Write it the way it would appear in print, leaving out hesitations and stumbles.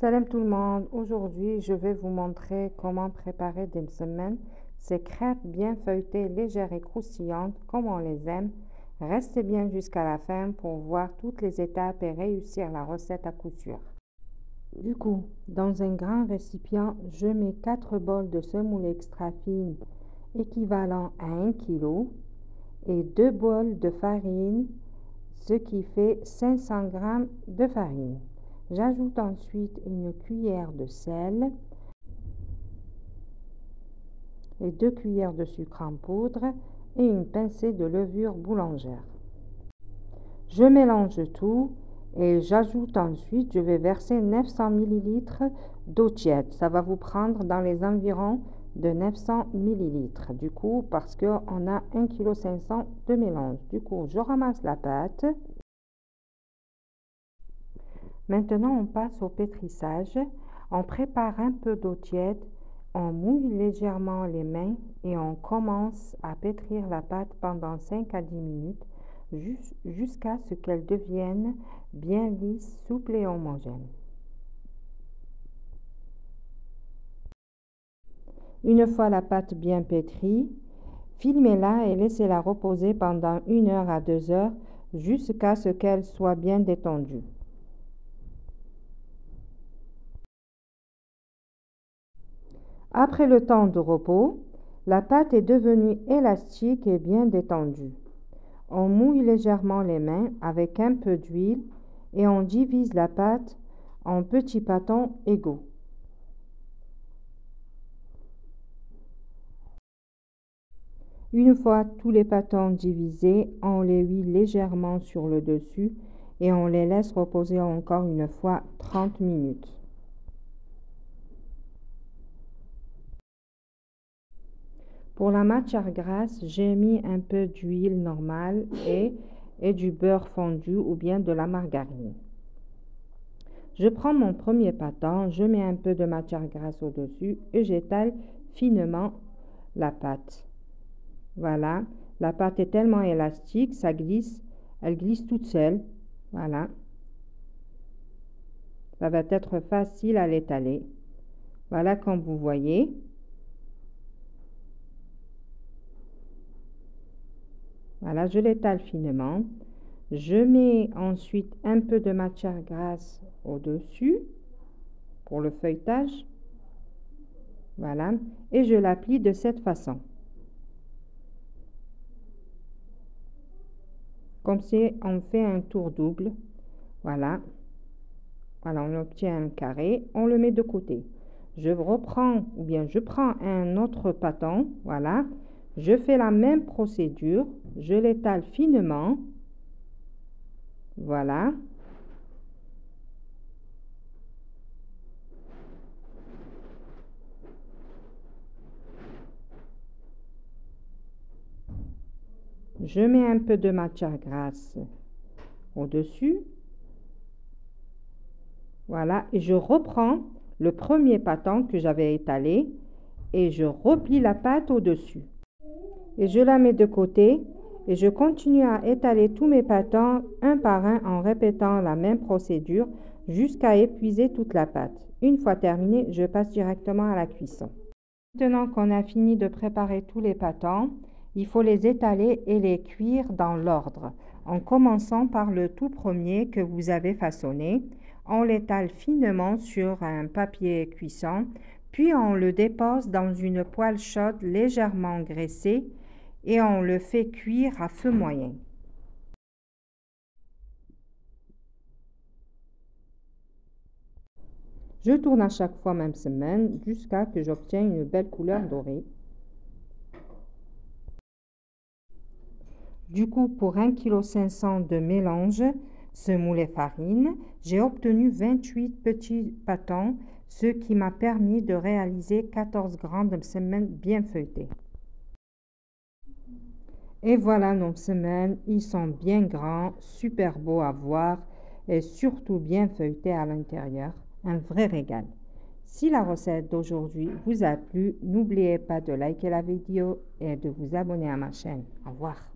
Salam tout le monde, aujourd'hui je vais vous montrer comment préparer des msemen, ces crêpes bien feuilletées, légères et croustillantes comme on les aime. Restez bien jusqu'à la fin pour voir toutes les étapes et réussir la recette à coup sûr. Du coup, dans un grand récipient, je mets 4 bols de semoule extra fine équivalent à 1 kg et 2 bols de farine, ce qui fait 500 g de farine. J'ajoute ensuite une cuillère de sel et 2 cuillères de sucre en poudre et une pincée de levure boulangère. Je mélange tout et j'ajoute ensuite, je vais verser 900 ml d'eau tiède. Ça va vous prendre dans les environs de 900 ml. Du coup, parce qu'on a 1,5 kg de mélange. Du coup, je ramasse la pâte. Maintenant, on passe au pétrissage. On prépare un peu d'eau tiède, on mouille légèrement les mains et on commence à pétrir la pâte pendant 5 à 10 minutes jusqu'à ce qu'elle devienne bien lisse, souple et homogène. Une fois la pâte bien pétrie, filmez-la et laissez-la reposer pendant 1 heure à 2 heures jusqu'à ce qu'elle soit bien détendue. Après le temps de repos, la pâte est devenue élastique et bien détendue. On mouille légèrement les mains avec un peu d'huile et on divise la pâte en petits pâtons égaux. Une fois tous les pâtons divisés, on les huile légèrement sur le dessus et on les laisse reposer encore une fois 30 minutes. Pour la matière grasse, j'ai mis un peu d'huile normale et du beurre fondu ou bien de la margarine. Je prends mon premier pâton, je mets un peu de matière grasse au-dessus et j'étale finement la pâte. Voilà, la pâte est tellement élastique, ça glisse, elle glisse toute seule. Voilà. Ça va être facile à l'étaler. Voilà comme vous voyez. Voilà, je l'étale finement. Je mets ensuite un peu de matière grasse au-dessus pour le feuilletage. Voilà, et je l'applique de cette façon. Comme si on fait un tour double. Voilà. Voilà, on obtient un carré, on le met de côté. Je reprends ou bien je prends un autre pâton. Voilà. Je fais la même procédure. Je l'étale finement. Voilà. Je mets un peu de matière grasse au-dessus. Voilà. Et je reprends le premier pâton que j'avais étalé et je replie la pâte au-dessus. Et je la mets de côté et je continue à étaler tous mes pâtons un par un en répétant la même procédure jusqu'à épuiser toute la pâte. Une fois terminé, je passe directement à la cuisson. Maintenant qu'on a fini de préparer tous les pâtons, il faut les étaler et les cuire dans l'ordre. En commençant par le tout premier que vous avez façonné, on l'étale finement sur un papier cuisson, puis on le dépose dans une poêle chaude légèrement graissée et on le fait cuire à feu moyen. Je tourne à chaque fois même semaine jusqu'à que j'obtienne une belle couleur dorée. Du coup, pour 1,5 kg de mélange semoule et farine, j'ai obtenu 28 petits pâtons, ce qui m'a permis de réaliser 14 grandes de msemen bien feuilletées. Et voilà nos msemen, ils sont bien grands, super beaux à voir et surtout bien feuilletés à l'intérieur. Un vrai régal. Si la recette d'aujourd'hui vous a plu, n'oubliez pas de liker la vidéo et de vous abonner à ma chaîne. Au revoir.